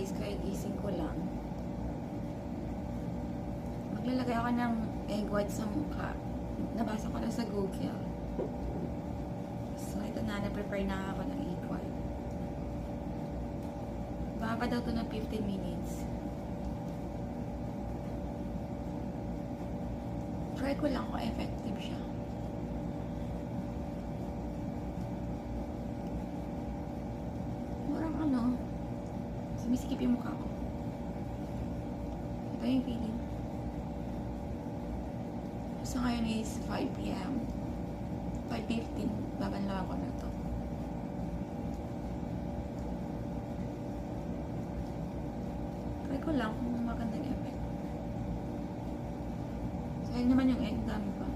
guys, kahit gising ko lang. Maglalagay ako ng egg white sa mukha. Nabasa ko na sa Google. So, ito na, na-prepare na ako ng egg white. Baba daw to ng 15 minutes. Try ko lang kung effective siya. Parang ano, sumisikip yung mukha ko. Ito yung feeling. So ngayon is 5 p.m. 5:15. Babanlawan ko na to. Try ko lang kung magandang effect. So yun naman yung egg, dami pa.